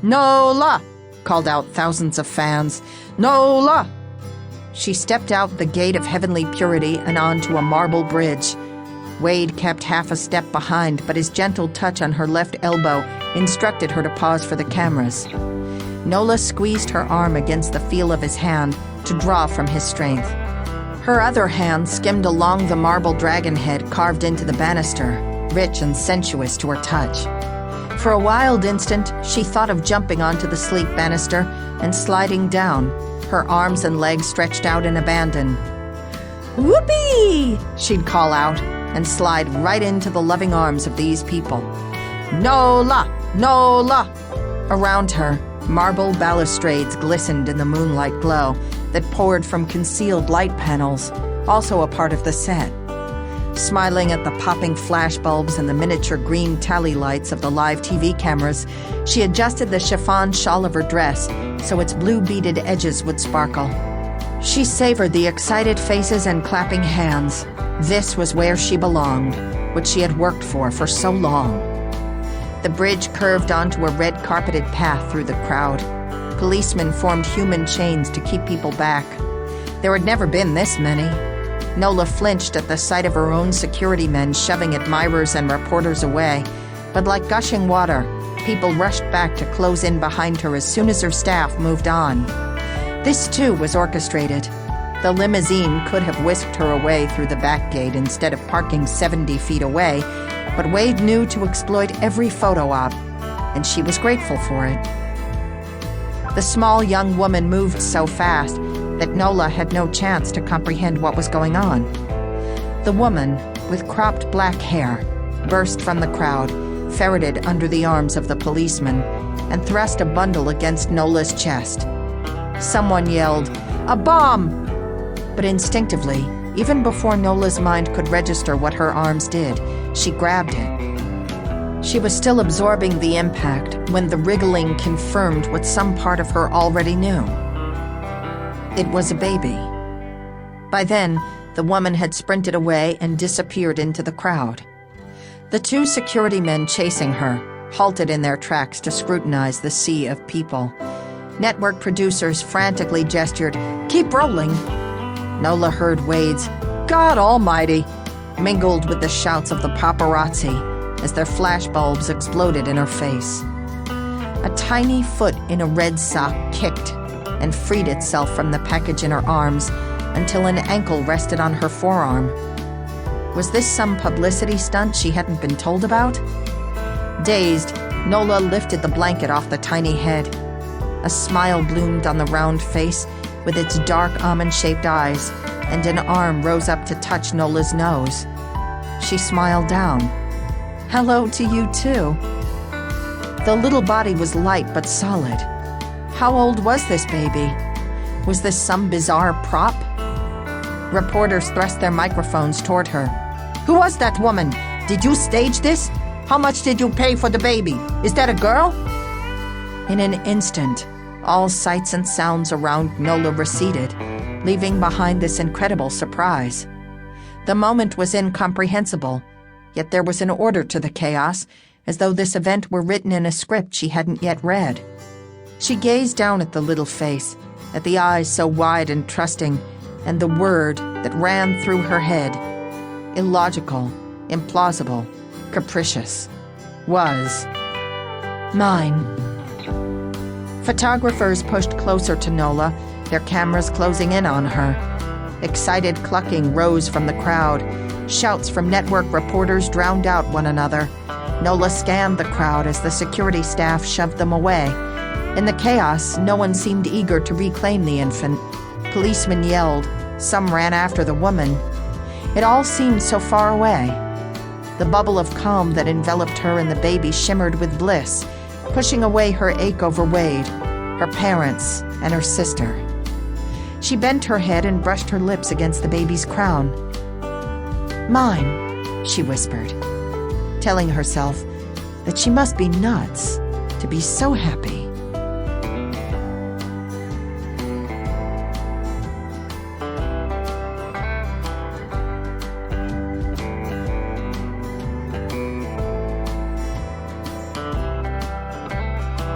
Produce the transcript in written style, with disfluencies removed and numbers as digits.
"Nola!" called out thousands of fans. "Nola!" She stepped out the gate of heavenly purity and onto a marble bridge. Wade kept half a step behind, but his gentle touch on her left elbow instructed her to pause for the cameras. Nola squeezed her arm against the feel of his hand to draw from his strength. Her other hand skimmed along the marble dragon head carved into the banister, rich and sensuous to her touch. For a wild instant, she thought of jumping onto the sleek banister and sliding down, her arms and legs stretched out in abandon. "Whoopee!" she'd call out and slide right into the loving arms of these people. "Nola! Nola!" Around her, marble balustrades glistened in the moonlight glow that poured from concealed light panels, also a part of the set. Smiling at the popping flashbulbs and the miniature green tally lights of the live TV cameras, she adjusted the chiffon shawl of her dress so its blue beaded edges would sparkle. She savored the excited faces and clapping hands. This was where she belonged, what she had worked for so long. The bridge curved onto a red carpeted path through the crowd. Policemen formed human chains to keep people back. There had never been this many. Nola flinched at the sight of her own security men shoving admirers and reporters away, but like gushing water, people rushed back to close in behind her as soon as her staff moved on. This too was orchestrated. The limousine could have whisked her away through the back gate instead of parking 70 feet away, but Wade knew to exploit every photo op, and she was grateful for it. The small young woman moved so fast that Nola had no chance to comprehend what was going on. The woman, with cropped black hair, burst from the crowd, ferreted under the arms of the policeman, and thrust a bundle against Nola's chest. Someone yelled, "A bomb!" But instinctively, even before Nola's mind could register what her arms did, she grabbed it. She was still absorbing the impact when the wriggling confirmed what some part of her already knew. It was a baby. By then, the woman had sprinted away and disappeared into the crowd. The two security men chasing her halted in their tracks to scrutinize the sea of people. Network producers frantically gestured, "Keep rolling." Nola heard Wade's, "God Almighty," mingled with the shouts of the paparazzi as their flashbulbs exploded in her face. A tiny foot in a red sock kicked and freed itself from the package in her arms until an ankle rested on her forearm. Was this some publicity stunt she hadn't been told about? Dazed, Nola lifted the blanket off the tiny head. A smile bloomed on the round face with its dark almond-shaped eyes, and an arm rose up to touch Nola's nose. She smiled down. "Hello to you too." The little body was light but solid. How old was this baby? Was this some bizarre prop? Reporters thrust their microphones toward her. "Who was that woman? Did you stage this? How much did you pay for the baby? Is that a girl?" In an instant, all sights and sounds around Nola receded, leaving behind this incredible surprise. The moment was incomprehensible, yet there was an order to the chaos, as though this event were written in a script she hadn't yet read. She gazed down at the little face, at the eyes so wide and trusting, and the word that ran through her head, illogical, implausible, capricious, was mine. Photographers pushed closer to Nola, their cameras closing in on her. Excited clucking rose from the crowd. Shouts from network reporters drowned out one another. Nola scanned the crowd as the security staff shoved them away. In the chaos, no one seemed eager to reclaim the infant. Policemen yelled. Some ran after the woman. It all seemed so far away. The bubble of calm that enveloped her and the baby shimmered with bliss, pushing away her ache over Wade, her parents, and her sister. She bent her head and brushed her lips against the baby's crown. "Mine," she whispered, telling herself that she must be nuts to be so happy.